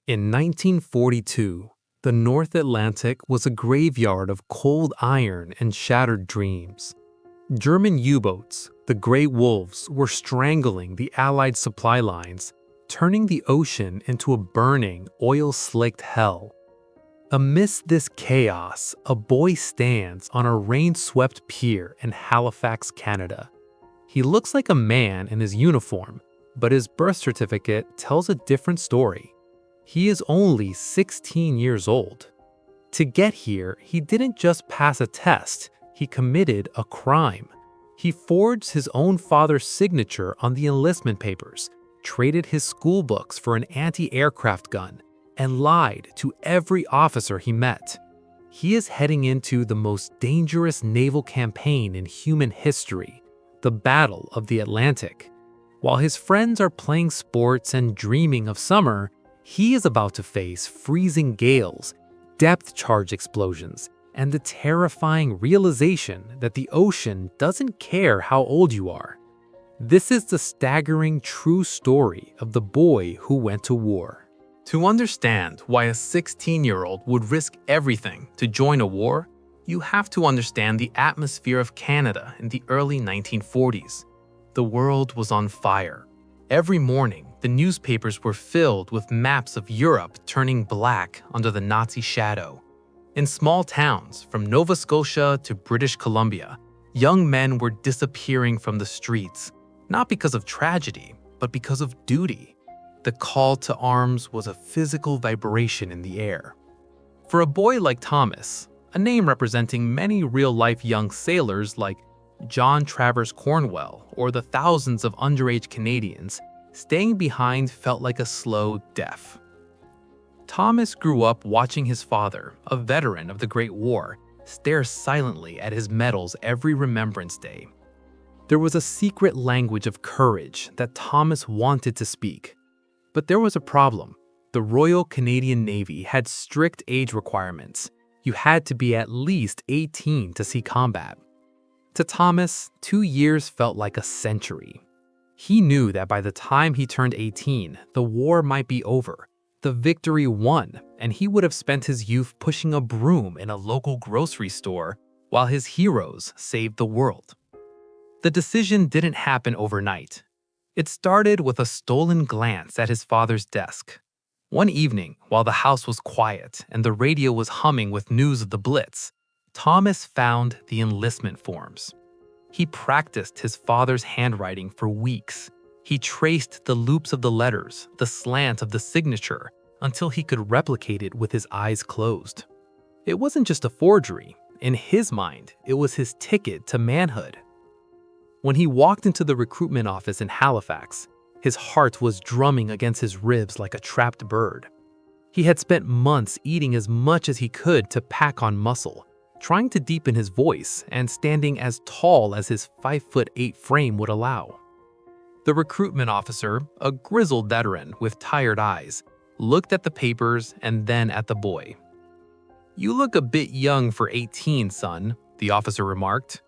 In 1942, the North Atlantic was a graveyard of cold iron and shattered dreams. German U-boats, the Grey Wolves, were strangling the Allied supply lines, turning the ocean into a burning, oil-slicked hell. Amidst this chaos, a boy stands on a rain-swept pier in Halifax, Canada. He looks like a man in his uniform, but his birth certificate tells a different story. He is only 16 years old. To get here, he didn't just pass a test, he committed a crime. He forged his own father's signature on the enlistment papers, traded his school books for an anti-aircraft gun, and lied to every officer he met. He is heading into the most dangerous naval campaign in human history, the Battle of the Atlantic. While his friends are playing sports and dreaming of summer, he is about to face freezing gales, depth charge explosions, and the terrifying realization that the ocean doesn't care how old you are. This is the staggering true story of the boy who went to war. To understand why a 16-year-old would risk everything to join a war, you have to understand the atmosphere of Canada in the early 1940s. The world was on fire. Every morning, the newspapers were filled with maps of Europe turning black under the Nazi shadow. In small towns, from Nova Scotia to British Columbia, young men were disappearing from the streets, not because of tragedy, but because of duty. The call to arms was a physical vibration in the air. For a boy like Thomas, a name representing many real-life young sailors like John Travers Cornwell or the thousands of underage Canadians, staying behind felt like a slow death. Thomas grew up watching his father, a veteran of the Great War, stare silently at his medals every Remembrance Day. There was a secret language of courage that Thomas wanted to speak. But there was a problem. The Royal Canadian Navy had strict age requirements. You had to be at least 18 to see combat. To Thomas, 2 years felt like a century. He knew that by the time he turned 18, the war might be over, the victory won, and he would have spent his youth pushing a broom in a local grocery store while his heroes saved the world. The decision didn't happen overnight. It started with a stolen glance at his father's desk. One evening, while the house was quiet and the radio was humming with news of the Blitz, Thomas found the enlistment forms. He practiced his father's handwriting for weeks. He traced the loops of the letters, the slant of the signature, until he could replicate it with his eyes closed. It wasn't just a forgery. In his mind, it was his ticket to manhood. When he walked into the recruitment office in Halifax, his heart was drumming against his ribs like a trapped bird. He had spent months eating as much as he could to pack on muscle, trying to deepen his voice and standing as tall as his 5'8" frame would allow. The recruitment officer, a grizzled veteran with tired eyes, looked at the papers and then at the boy. "You look a bit young for 18, son," the officer remarked.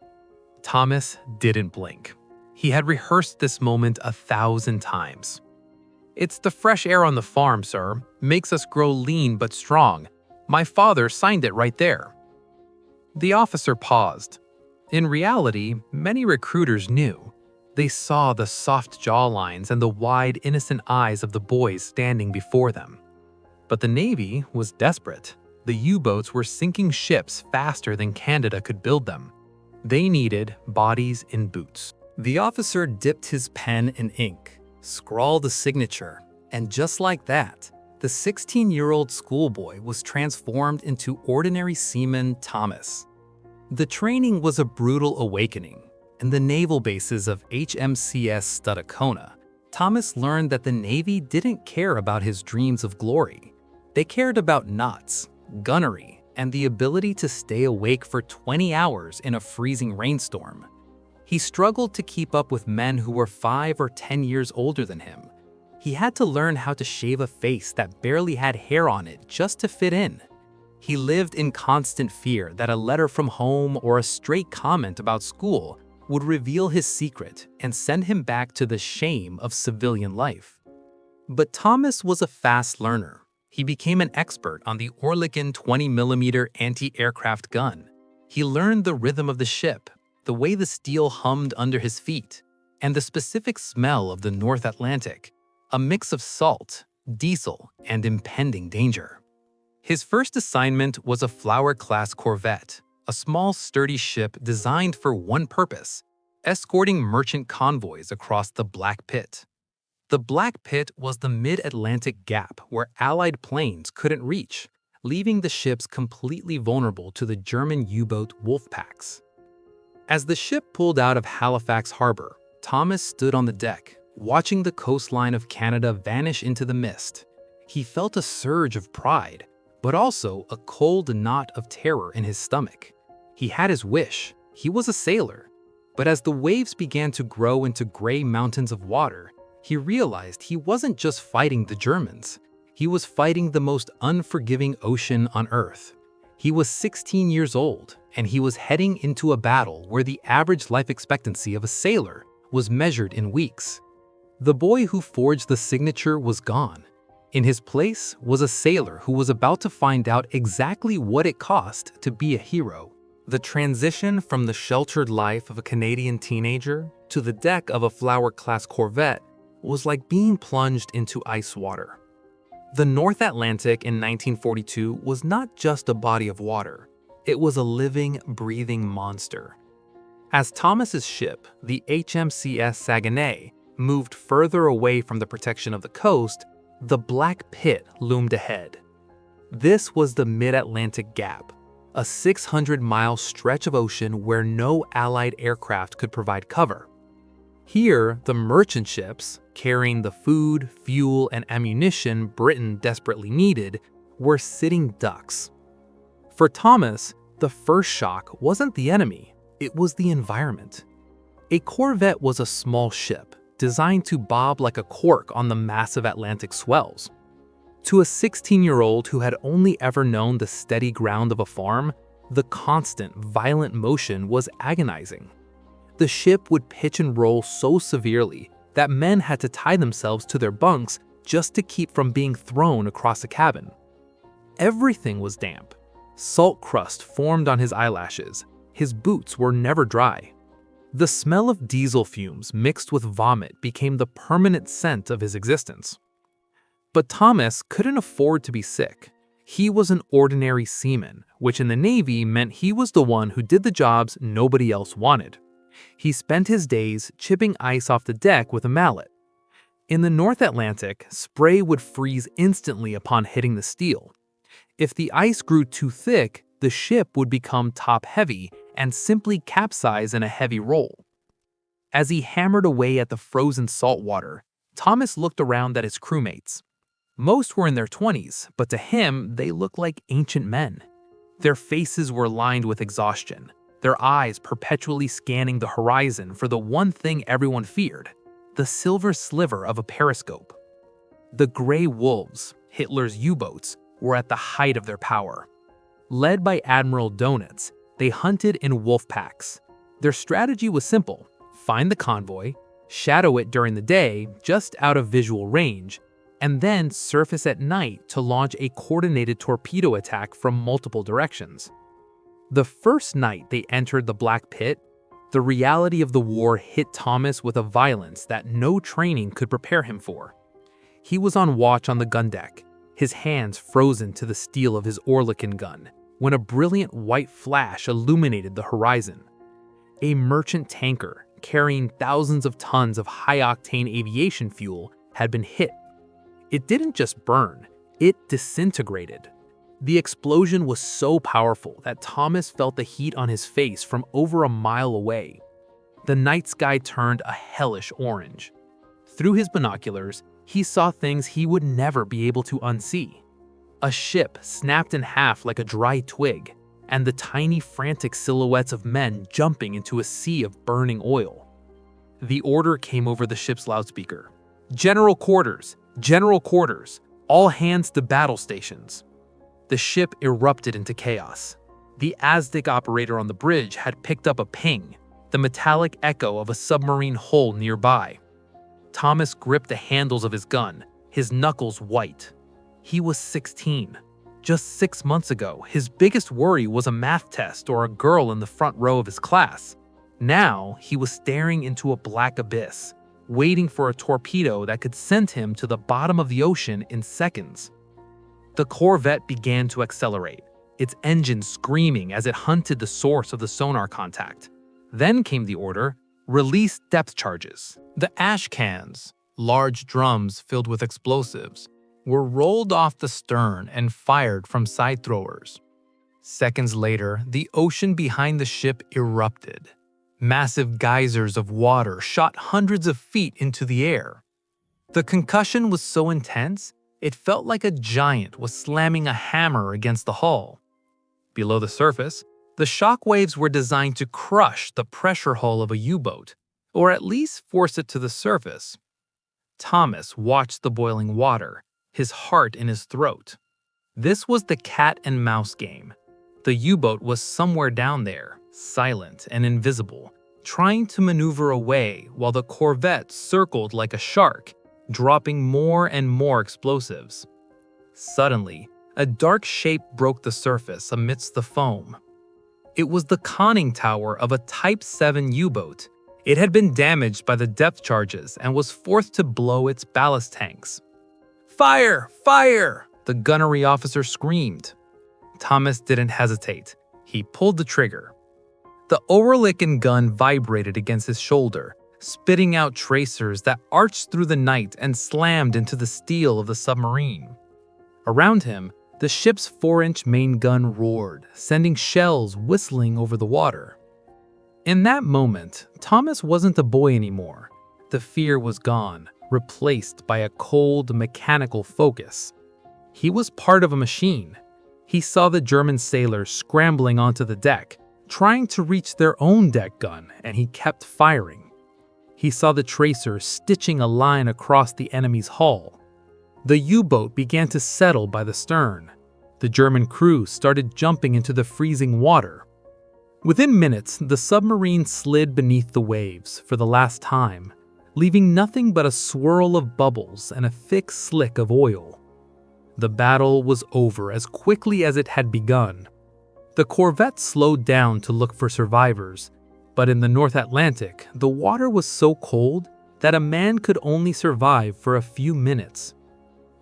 Thomas didn't blink. He had rehearsed this moment 1,000 times. "It's the fresh air on the farm, sir. Makes us grow lean but strong. My father signed it right there." The officer paused. In reality, many recruiters knew. They saw the soft jawlines and the wide, innocent eyes of the boys standing before them. But the Navy was desperate. The U-boats were sinking ships faster than Canada could build them. They needed bodies in boots. The officer dipped his pen in ink, scrawled a signature, and just like that, the 16-year-old schoolboy was transformed into ordinary seaman Thomas. The training was a brutal awakening. In the naval bases of HMCS Stadacona, Thomas learned that the Navy didn't care about his dreams of glory. They cared about knots, gunnery, and the ability to stay awake for 20 hours in a freezing rainstorm. He struggled to keep up with men who were 5 or 10 years older than him. He had to learn how to shave a face that barely had hair on it just to fit in. He lived in constant fear that a letter from home or a stray comment about school would reveal his secret and send him back to the shame of civilian life. But Thomas was a fast learner. He became an expert on the Oerlikon 20mm anti-aircraft gun. He learned the rhythm of the ship, the way the steel hummed under his feet, and the specific smell of the North Atlantic, a mix of salt, diesel, and impending danger. His first assignment was a Flower-class corvette, a small, sturdy ship designed for one purpose: escorting merchant convoys across the Black Pit. The Black Pit was the mid-Atlantic gap where Allied planes couldn't reach, leaving the ships completely vulnerable to the German U-boat Wolfpacks. As the ship pulled out of Halifax Harbor, Thomas stood on the deck, watching the coastline of Canada vanish into the mist. He felt a surge of pride, but also a cold knot of terror in his stomach. He had his wish. He was a sailor. But as the waves began to grow into gray mountains of water, he realized he wasn't just fighting the Germans. He was fighting the most unforgiving ocean on Earth. He was 16 years old, and he was heading into a battle where the average life expectancy of a sailor was measured in weeks. The boy who forged the signature was gone. In his place was a sailor who was about to find out exactly what it cost to be a hero. The transition from the sheltered life of a Canadian teenager to the deck of a Flower-class corvette was like being plunged into ice water. The North Atlantic in 1942 was not just a body of water. It was a living, breathing monster. As Thomas's ship, the HMCS Saguenay, moved further away from the protection of the coast, the Black Pit loomed ahead. This was the Mid-Atlantic Gap, a 600-mile stretch of ocean where no Allied aircraft could provide cover. Here, the merchant ships, carrying the food, fuel, and ammunition Britain desperately needed, were sitting ducks. For Thomas, the first shock wasn't the enemy, it was the environment. A corvette was a small ship, designed to bob like a cork on the massive Atlantic swells. To a 16-year-old who had only ever known the steady ground of a farm, the constant, violent motion was agonizing. The ship would pitch and roll so severely that men had to tie themselves to their bunks just to keep from being thrown across the cabin. Everything was damp. Salt crust formed on his eyelashes. His boots were never dry. The smell of diesel fumes mixed with vomit became the permanent scent of his existence. But Thomas couldn't afford to be sick. He was an ordinary seaman, which in the Navy meant he was the one who did the jobs nobody else wanted. He spent his days chipping ice off the deck with a mallet. In the North Atlantic, spray would freeze instantly upon hitting the steel. If the ice grew too thick, the ship would become top-heavy and simply capsize in a heavy roll. As he hammered away at the frozen salt water, Thomas looked around at his crewmates. Most were in their 20s, but to him, they looked like ancient men. Their faces were lined with exhaustion, their eyes perpetually scanning the horizon for the one thing everyone feared: the silver sliver of a periscope. The Gray Wolves, Hitler's U-boats, were at the height of their power. Led by Admiral Donitz, they hunted in Wolfpacks. Their strategy was simple: find the convoy, shadow it during the day just out of visual range, and then surface at night to launch a coordinated torpedo attack from multiple directions. The first night they entered the Black Pit, the reality of the war hit Thomas with a violence that no training could prepare him for. He was on watch on the gun deck, his hands frozen to the steel of his Oerlikon gun, when a brilliant white flash illuminated the horizon. A merchant tanker carrying thousands of tons of high-octane aviation fuel had been hit. It didn't just burn, it disintegrated. The explosion was so powerful that Thomas felt the heat on his face from over a mile away. The night sky turned a hellish orange. Through his binoculars, he saw things he would never be able to unsee. A ship snapped in half like a dry twig, and the tiny, frantic silhouettes of men jumping into a sea of burning oil. The order came over the ship's loudspeaker: "General quarters! General quarters! All hands to battle stations!" The ship erupted into chaos. The ASDIC operator on the bridge had picked up a ping, the metallic echo of a submarine hull nearby. Thomas gripped the handles of his gun, his knuckles white. He was 16. Just 6 months ago, his biggest worry was a math test or a girl in the front row of his class. Now, he was staring into a black abyss, waiting for a torpedo that could send him to the bottom of the ocean in seconds. The Corvette began to accelerate, its engine screaming as it hunted the source of the sonar contact. Then came the order, release depth charges. The ash cans, large drums filled with explosives, were rolled off the stern and fired from side throwers. Seconds later, the ocean behind the ship erupted. Massive geysers of water shot hundreds of feet into the air. The concussion was so intense, it felt like a giant was slamming a hammer against the hull. Below the surface, the shock waves were designed to crush the pressure hull of a U-boat, or at least force it to the surface. Thomas watched the boiling water, his heart in his throat. This was the cat and mouse game. The U-boat was somewhere down there, silent and invisible, trying to maneuver away while the Corvette circled like a shark, dropping more and more explosives. Suddenly, a dark shape broke the surface amidst the foam. It was the conning tower of a Type 7 U-boat. It had been damaged by the depth charges and was forced to blow its ballast tanks. "Fire! Fire!" the gunnery officer screamed. Thomas didn't hesitate. He pulled the trigger. The Oerlikon gun vibrated against his shoulder, spitting out tracers that arched through the night and slammed into the steel of the submarine. Around him, the ship's 4-inch main gun roared, sending shells whistling over the water. In that moment, Thomas wasn't a boy anymore. The fear was gone, replaced by a cold, mechanical focus. He was part of a machine. He saw the German sailors scrambling onto the deck, trying to reach their own deck gun, and he kept firing. He saw the tracers stitching a line across the enemy's hull. The U-boat began to settle by the stern. The German crew started jumping into the freezing water. Within minutes, the submarine slid beneath the waves for the last time, leaving nothing but a swirl of bubbles and a thick slick of oil. The battle was over as quickly as it had begun. The Corvette slowed down to look for survivors, but in the North Atlantic, the water was so cold that a man could only survive for a few minutes.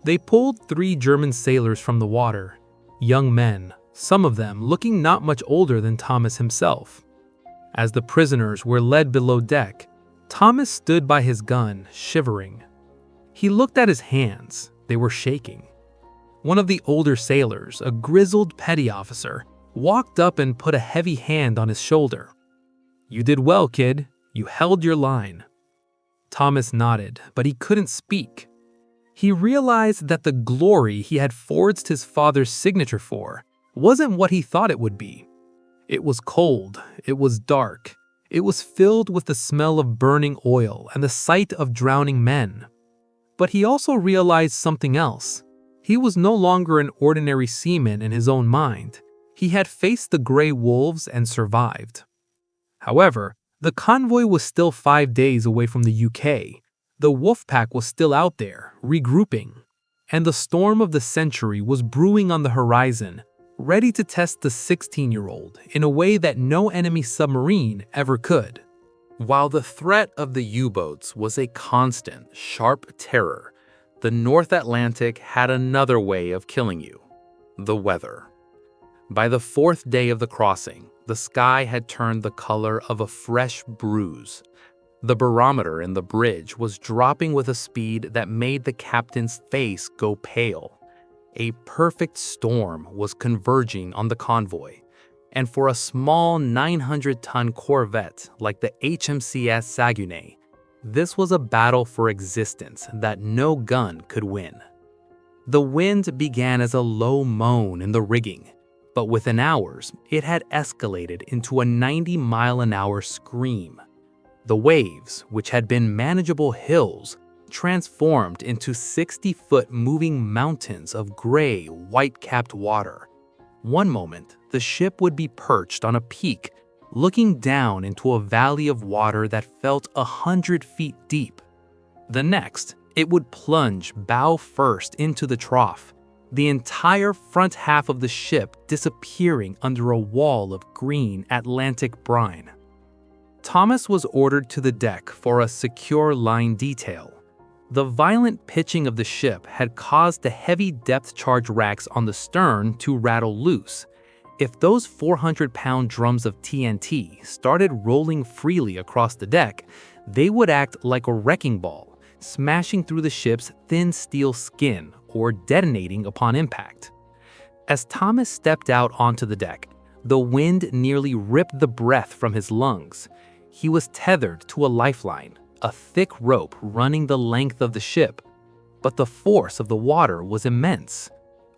They pulled 3 German sailors from the water, young men, some of them looking not much older than Thomas himself. As the prisoners were led below deck, Thomas stood by his gun, shivering. He looked at his hands. They were shaking. One of the older sailors, a grizzled petty officer, walked up and put a heavy hand on his shoulder. "You did well, kid. You held your line." Thomas nodded, but he couldn't speak. He realized that the glory he had forged his father's signature for wasn't what he thought it would be. It was cold, it was dark, it was filled with the smell of burning oil and the sight of drowning men. But he also realized something else. He was no longer an ordinary seaman in his own mind. He had faced the gray wolves and survived. However, the convoy was still 5 days away from the UK. The Wolfpack was still out there, regrouping, and the storm of the century was brewing on the horizon, ready to test the 16-year-old in a way that no enemy submarine ever could. While the threat of the U-boats was a constant, sharp terror, the North Atlantic had another way of killing you: the weather. By the 4th day of the crossing, the sky had turned the color of a fresh bruise. The barometer in the bridge was dropping with a speed that made the captain's face go pale. A perfect storm was converging on the convoy, and for a small 900-ton corvette like the HMCS Saguenay, this was a battle for existence that no gun could win. The wind began as a low moan in the rigging, but within hours, it had escalated into a 90-mile-an-hour scream. The waves, which had been manageable hills, transformed into 60-foot moving mountains of gray, white-capped water. One moment, the ship would be perched on a peak, looking down into a valley of water that felt 100 feet deep. The next, it would plunge bow first into the trough, the entire front half of the ship disappearing under a wall of green Atlantic brine. Thomas was ordered to the deck for a secure line detail. The violent pitching of the ship had caused the heavy depth charge racks on the stern to rattle loose. If those 400-pound drums of TNT started rolling freely across the deck, they would act like a wrecking ball, smashing through the ship's thin steel skin or detonating upon impact. As Thomas stepped out onto the deck, the wind nearly ripped the breath from his lungs. He was tethered to a lifeline, a thick rope running the length of the ship. But the force of the water was immense.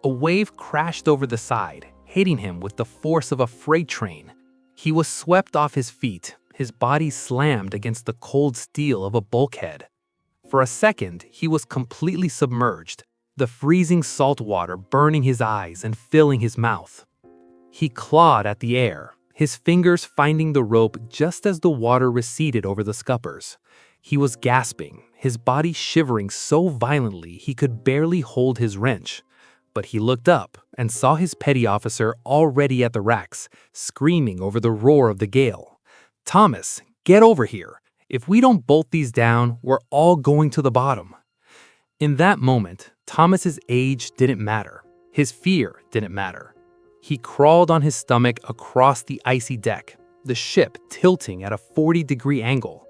A wave crashed over the side, hitting him with the force of a freight train. He was swept off his feet, his body slammed against the cold steel of a bulkhead. For a second, he was completely submerged, the freezing salt water burning his eyes and filling his mouth. He clawed at the air, his fingers finding the rope just as the water receded over the scuppers. He was gasping, his body shivering so violently he could barely hold his wrench. But he looked up and saw his petty officer already at the racks, screaming over the roar of the gale. "Thomas, get over here. If we don't bolt these down, we're all going to the bottom." In that moment, Thomas's age didn't matter. His fear didn't matter. He crawled on his stomach across the icy deck, the ship tilting at a 40-degree angle.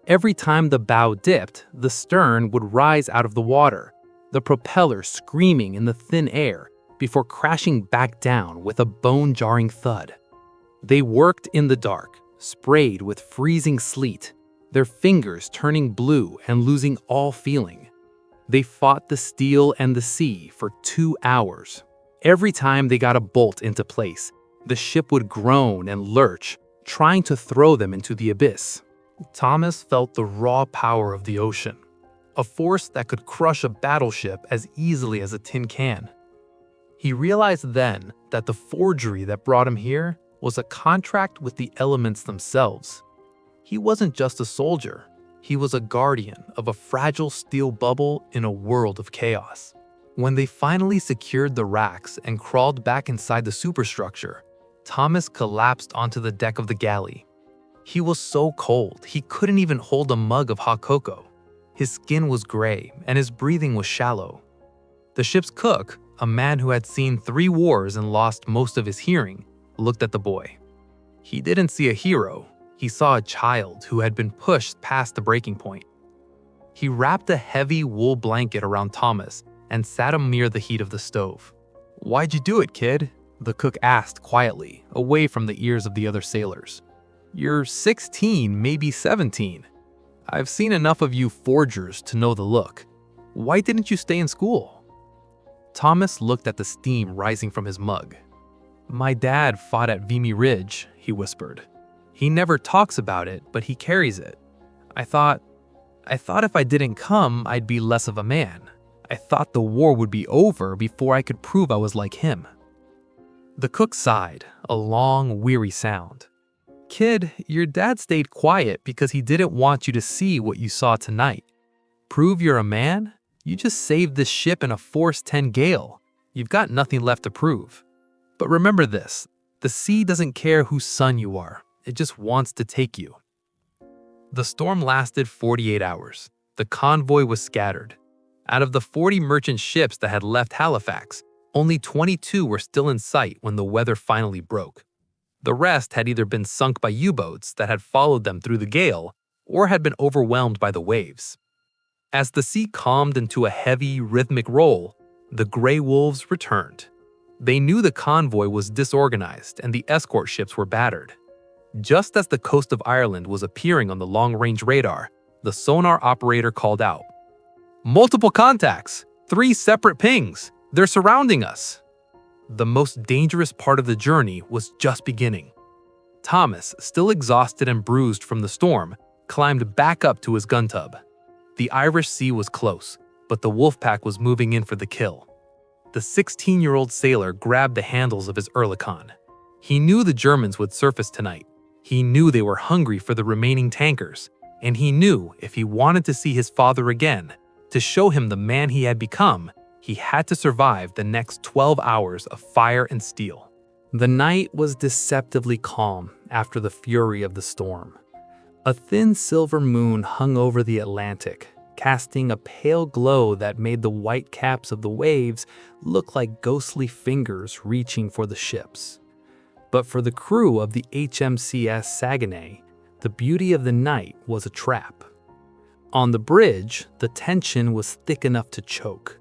Every time the bow dipped, the stern would rise out of the water, the propeller screaming in the thin air before crashing back down with a bone-jarring thud. They worked in the dark, sprayed with freezing sleet, their fingers turning blue and losing all feeling. They fought the steel and the sea for 2 hours. Every time they got a bolt into place, the ship would groan and lurch, trying to throw them into the abyss. Thomas felt the raw power of the ocean, a force that could crush a battleship as easily as a tin can. He realized then that the forgery that brought him here was a contract with the elements themselves. He wasn't just a soldier, he was a guardian of a fragile steel bubble in a world of chaos. When they finally secured the racks and crawled back inside the superstructure, Thomas collapsed onto the deck of the galley. He was so cold, he couldn't even hold a mug of hot cocoa. His skin was gray, and his breathing was shallow. The ship's cook, a man who had seen 3 wars and lost most of his hearing, looked at the boy. He didn't see a hero, he saw a child who had been pushed past the breaking point. He wrapped a heavy wool blanket around Thomas and sat him near the heat of the stove. "Why'd you do it, kid?" the cook asked quietly, away from the ears of the other sailors. "You're 16, maybe 17. I've seen enough of you forgers to know the look. Why didn't you stay in school?" Thomas looked at the steam rising from his mug. "My dad fought at Vimy Ridge," he whispered. "He never talks about it, but he carries it. I thought if I didn't come, I'd be less of a man. I thought the war would be over before I could prove I was like him." The cook sighed, a long, weary sound. "Kid, your dad stayed quiet because he didn't want you to see what you saw tonight. Prove you're a man? You just saved this ship in a Force 10 gale. You've got nothing left to prove. But remember this, the sea doesn't care whose son you are. It just wants to take you." The storm lasted 48 hours. The convoy was scattered. Out of the 40 merchant ships that had left Halifax, only 22 were still in sight when the weather finally broke. The rest had either been sunk by U-boats that had followed them through the gale or had been overwhelmed by the waves. As the sea calmed into a heavy, rhythmic roll, the gray wolves returned. They knew the convoy was disorganized and the escort ships were battered. Just as the coast of Ireland was appearing on the long-range radar, the sonar operator called out, "Multiple contacts! 3 separate pings! They're surrounding us!" The most dangerous part of the journey was just beginning. Thomas, still exhausted and bruised from the storm, climbed back up to his gun tub. The Irish Sea was close, but the Wolfpack was moving in for the kill. The 16-year-old sailor grabbed the handles of his Oerlikon. He knew the Germans would surface tonight. He knew they were hungry for the remaining tankers, and he knew if he wanted to see his father again, to show him the man he had become, He had to survive the next 12 hours of fire and steel. The night was deceptively calm after the fury of the storm. A thin silver moon hung over the Atlantic, casting a pale glow that made the white caps of the waves look like ghostly fingers reaching for the ships. But for the crew of the HMCS Saguenay, the beauty of the night was a trap. On the bridge, the tension was thick enough to choke.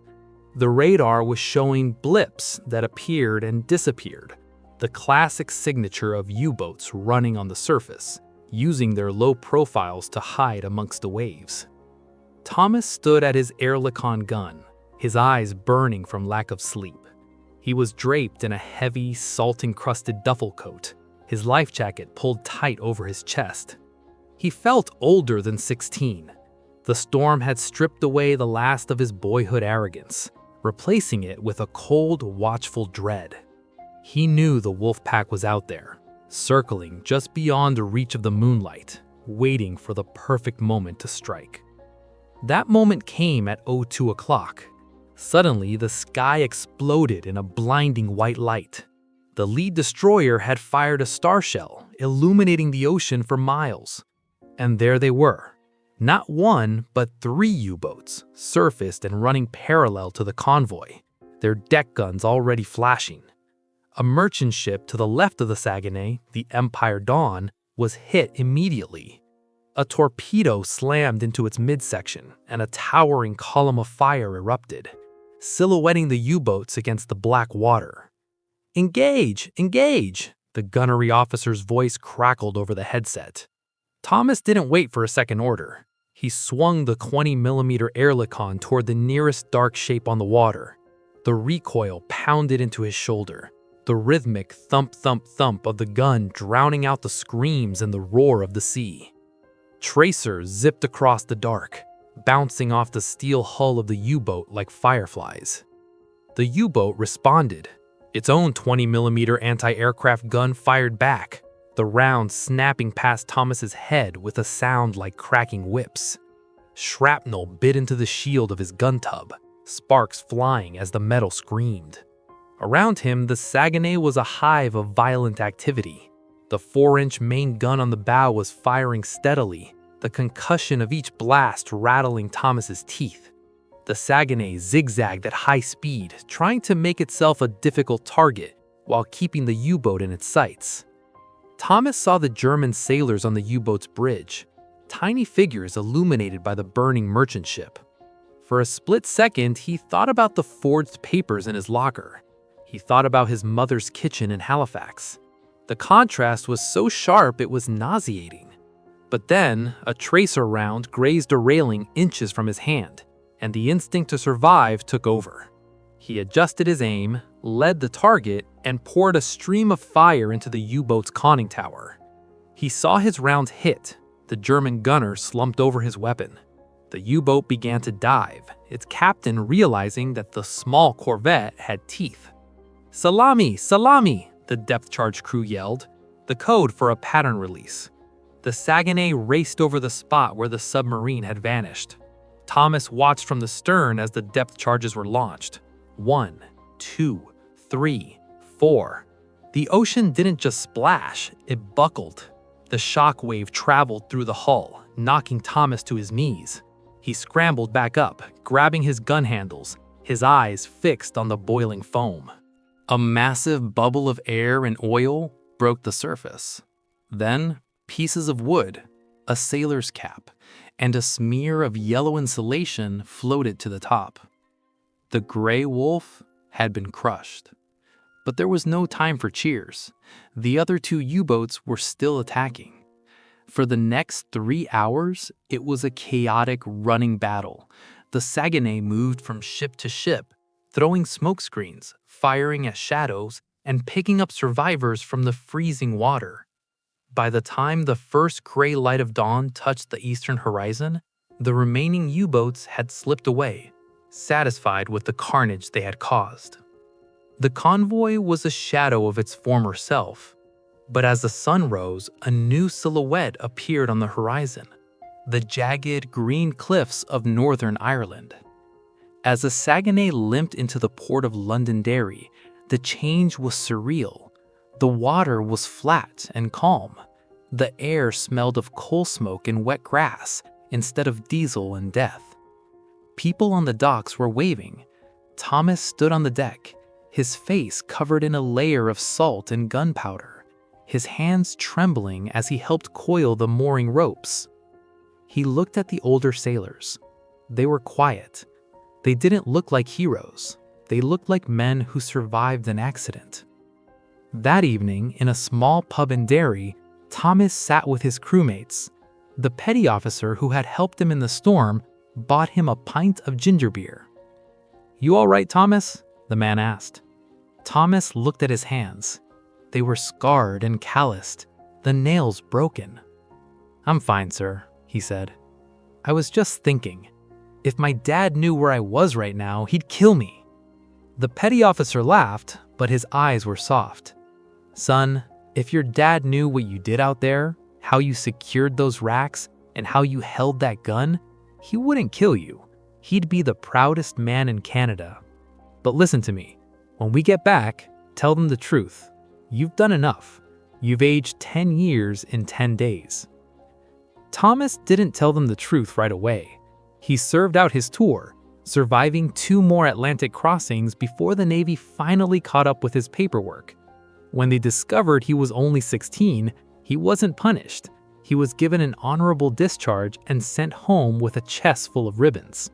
The radar was showing blips that appeared and disappeared, the classic signature of U-boats running on the surface, using their low profiles to hide amongst the waves. Thomas stood at his Oerlikon gun, his eyes burning from lack of sleep. He was draped in a heavy, salt-encrusted duffel coat, his life jacket pulled tight over his chest. He felt older than 16. The storm had stripped away the last of his boyhood arrogance, replacing it with a cold, watchful dread. He knew the Wolfpack was out there, circling just beyond the reach of the moonlight, waiting for the perfect moment to strike. That moment came at 02 o'clock. Suddenly, the sky exploded in a blinding white light. The lead destroyer had fired a star shell, illuminating the ocean for miles. And there they were. Not one, but 3 U-boats, surfaced and running parallel to the convoy, their deck guns already flashing. A merchant ship to the left of the Saguenay, the Empire Dawn, was hit immediately. A torpedo slammed into its midsection, and a towering column of fire erupted, silhouetting the U-boats against the black water. "Engage! Engage!" the gunnery officer's voice crackled over the headset. Thomas didn't wait for a second order. He swung the 20mm Oerlikon toward the nearest dark shape on the water. The recoil pounded into his shoulder, the rhythmic thump-thump-thump of the gun drowning out the screams and the roar of the sea. Tracers zipped across the dark, bouncing off the steel hull of the U-boat like fireflies. The U-boat responded. Its own 20mm anti-aircraft gun fired back, the round snapping past Thomas's head with a sound like cracking whips. Shrapnel bit into the shield of his gun tub, sparks flying as the metal screamed. Around him, the Saguenay was a hive of violent activity. The 4-inch main gun on the bow was firing steadily, the concussion of each blast rattling Thomas's teeth. The Saguenay zigzagged at high speed, trying to make itself a difficult target while keeping the U-boat in its sights. Thomas saw the German sailors on the U-boat's bridge, tiny figures illuminated by the burning merchant ship. For a split second, he thought about the forged papers in his locker. He thought about his mother's kitchen in Halifax. The contrast was so sharp it was nauseating. But then, a tracer round grazed a railing inches from his hand, and the instinct to survive took over. He adjusted his aim, led the target, and poured a stream of fire into the U-boat's conning tower. He saw his rounds hit. The German gunner slumped over his weapon. The U-boat began to dive, its captain realizing that the small Corvette had teeth. "Salami! Salami!" the depth-charge crew yelled, the code for a pattern release. The Saguenay raced over the spot where the submarine had vanished. Thomas watched from the stern as the depth charges were launched. 1, 2, 3, 4. The ocean didn't just splash, it buckled. The shock wave traveled through the hull, knocking Thomas to his knees. He scrambled back up, grabbing his gun handles, his eyes fixed on the boiling foam. A massive bubble of air and oil broke the surface. Then, pieces of wood, a sailor's cap, and a smear of yellow insulation floated to the top. The gray wolf had been crushed. But there was no time for cheers. The other 2 U-boats were still attacking. For the next 3 hours, it was a chaotic running battle. The Saguenay moved from ship to ship, throwing smoke screens, firing at shadows, and picking up survivors from the freezing water. By the time the first gray light of dawn touched the eastern horizon, the remaining U-boats had slipped away, satisfied with the carnage they had caused. The convoy was a shadow of its former self, but as the sun rose, a new silhouette appeared on the horizon, the jagged green cliffs of Northern Ireland. As the Saguenay limped into the port of Londonderry, the change was surreal. The water was flat and calm. The air smelled of coal smoke and wet grass instead of diesel and death. People on the docks were waving. Thomas stood on the deck, his face covered in a layer of salt and gunpowder, his hands trembling as he helped coil the mooring ropes. He looked at the older sailors. They were quiet. They didn't look like heroes. They looked like men who survived an accident. That evening, in a small pub in Derry, Thomas sat with his crewmates. The petty officer who had helped him in the storm bought him a pint of ginger beer. "You all right, Thomas?" the man asked. Thomas looked at his hands. They were scarred and calloused, the nails broken. "I'm fine, sir," he said. "I was just thinking, if my dad knew where I was right now, he'd kill me." The petty officer laughed, but his eyes were soft. "Son, if your dad knew what you did out there, how you secured those racks, and how you held that gun, he wouldn't kill you. He'd be the proudest man in Canada. But listen to me. When we get back, tell them the truth. You've done enough. You've aged 10 years in 10 days. Thomas didn't tell them the truth right away. He served out his tour, surviving 2 more Atlantic crossings before the Navy finally caught up with his paperwork. When they discovered he was only 16, he wasn't punished. He was given an honorable discharge and sent home with a chest full of ribbons.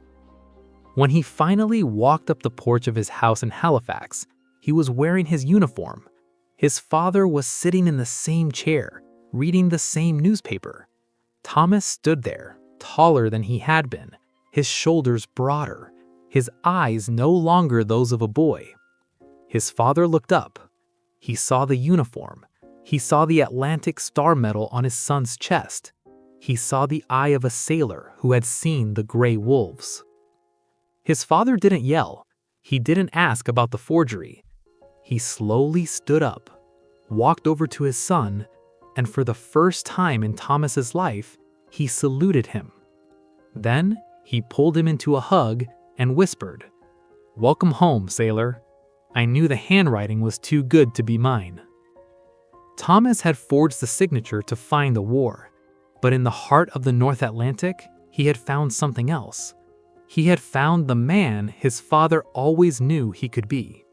When he finally walked up the porch of his house in Halifax, he was wearing his uniform. His father was sitting in the same chair, reading the same newspaper. Thomas stood there, taller than he had been, his shoulders broader, his eyes no longer those of a boy. His father looked up. He saw the uniform. He saw the Atlantic Star Medal on his son's chest. He saw the eye of a sailor who had seen the gray wolves. His father didn't yell. He didn't ask about the forgery. He slowly stood up, walked over to his son, and for the first time in Thomas's life, he saluted him. Then he pulled him into a hug and whispered, "Welcome home, sailor. I knew the handwriting was too good to be mine." Thomas had forged the signature to find the war, but in the heart of the North Atlantic, he had found something else. He had found the man his father always knew he could be.